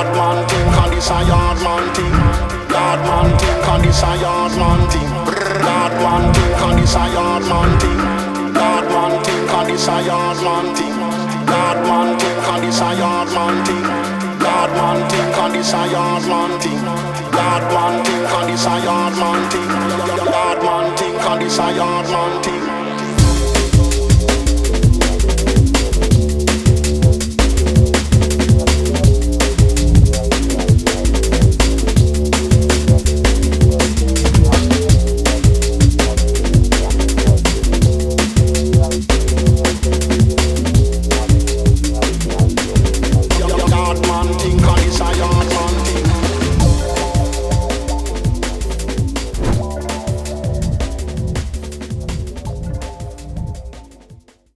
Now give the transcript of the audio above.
Yard man thing, and this a yard man thing. Yard man thing, and this a yard man thing. Yard man thing, and this a yard man thing. Yard man thing, and this a yard man thing. Yard man thing, and this a yard man thing. Yard man thing, and this a yard man thing. Yard man thing, and this a yard man thing. Yard man thing, and this a yard man thing.